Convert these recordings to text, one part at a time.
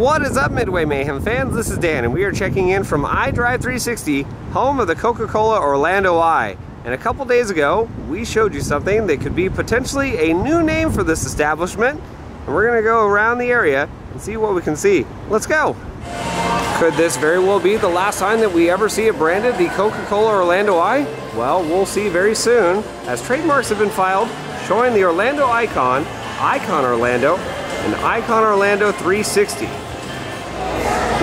What is up, Midway Mayhem fans? This is Dan, and we are checking in from iDrive360, home of the Coca-Cola Orlando Eye. And a couple days ago, we showed you something that could be potentially a new name for this establishment. And we're gonna go around the area and see what we can see. Let's go. Could this very well be the last time that we ever see it branded the Coca-Cola Orlando Eye? Well, we'll see very soon, as trademarks have been filed showing the Orlando icon, Icon Orlando, and Icon Orlando 360.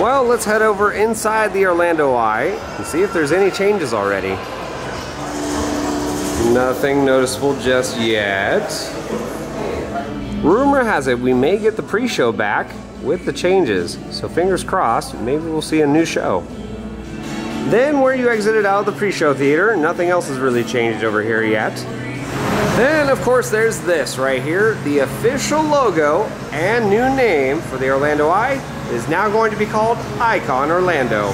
Well, let's head over inside the Orlando Eye and see if there's any changes already. Nothing noticeable just yet. Rumor has it we may get the pre-show back with the changes, so fingers crossed, maybe we'll see a new show. Then where you exited out of the pre-show theater, nothing else has really changed over here yet. Then of course there's this right here, the official logo and new name for the Orlando Eye is now going to be called Icon Orlando.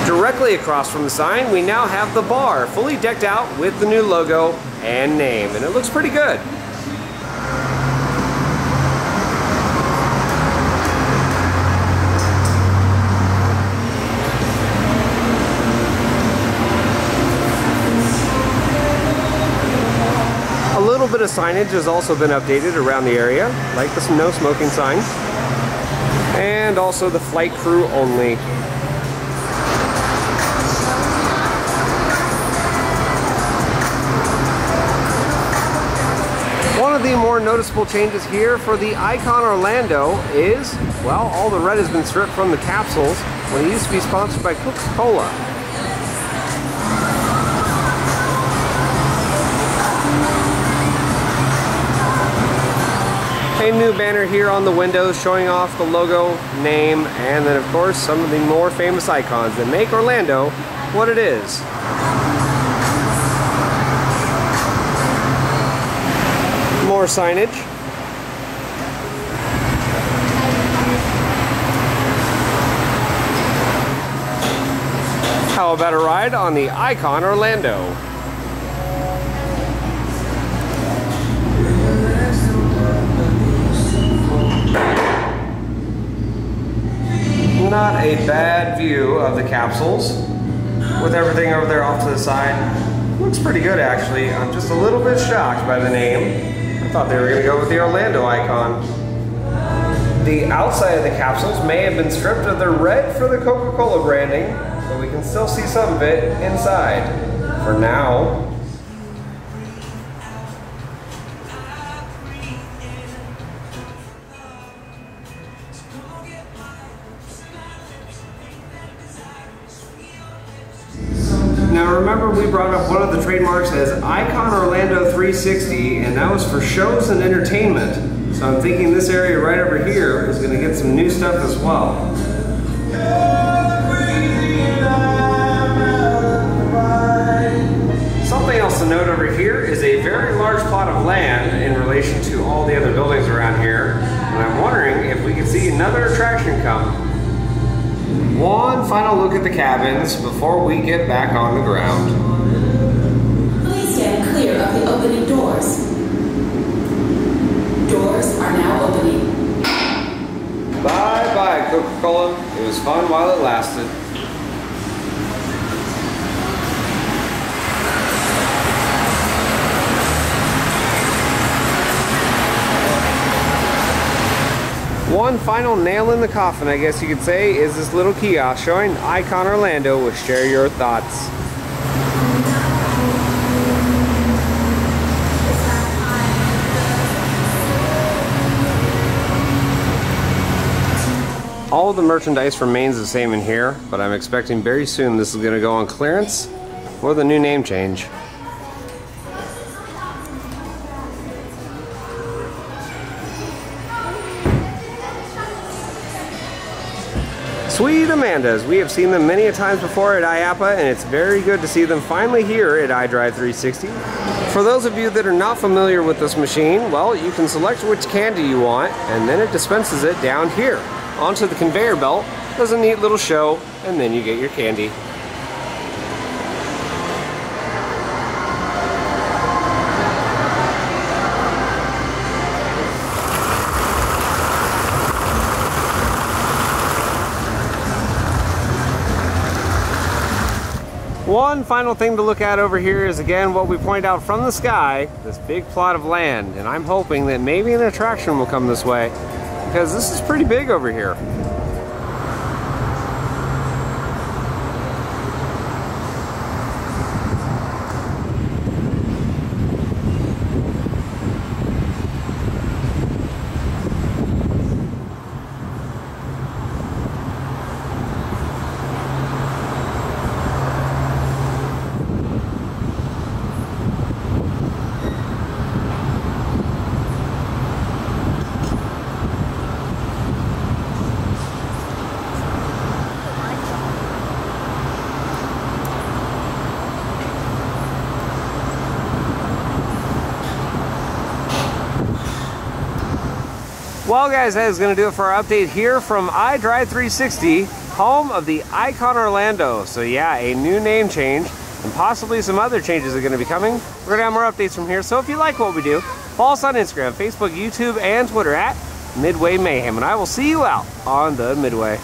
Directly across from the sign, we now have the bar, fully decked out with the new logo and name, and it looks pretty good. A little bit of signage has also been updated around the area, like the no smoking sign, and also the flight crew only. One of the more noticeable changes here for the Icon Orlando is, well, all the red has been stripped from the capsules when it used to be sponsored by Coca-Cola. A new banner here on the windows showing off the logo, name, and then of course some of the more famous icons that make Orlando what it is. More signage. How about a ride on the Icon Orlando? Not a bad view of the capsules with everything over there off to the side. Looks pretty good actually. I'm just a little bit shocked by the name. I thought they were going to go with the Orlando icon. The outside of the capsules may have been stripped of their red for the Coca-Cola branding, but we can still see some of it inside for now. Now remember, we brought up one of the trademarks as Icon Orlando 360, and that was for shows and entertainment. So I'm thinking this area right over here is going to get some new stuff as well. Something else to note over here is a very large plot of land in relation to all the other buildings around here. And I'm wondering if we could see another attraction come. One final look at the cabins before we get back on the ground. Please stand clear of the opening doors. Doors are now opening. Bye-bye, Coca-Cola. It was fun while it lasted. One final nail in the coffin, I guess you could say, is this little kiosk showing Icon Orlando with Share Your Thoughts. All of the merchandise remains the same in here, but I'm expecting very soon this is going to go on clearance for the new name change. Sweet Amandas, we have seen them many a times before at IAAPA, and it's very good to see them finally here at iDrive360. For those of you that are not familiar with this machine, well, you can select which candy you want, and then it dispenses it down here. onto the conveyor belt as a neat little show, and then you get your candy. One final thing to look at over here is again what we point out from the sky, this big plot of land, and I'm hoping that maybe an attraction will come this way because this is pretty big over here. Well guys, that is going to do it for our update here from iDrive 360, home of the Icon Orlando. So yeah, a new name change and possibly some other changes are going to be coming. We're going to have more updates from here, so if you like what we do, follow us on Instagram, Facebook, YouTube, and Twitter at Midway Mayhem, and I will see you out on the Midway.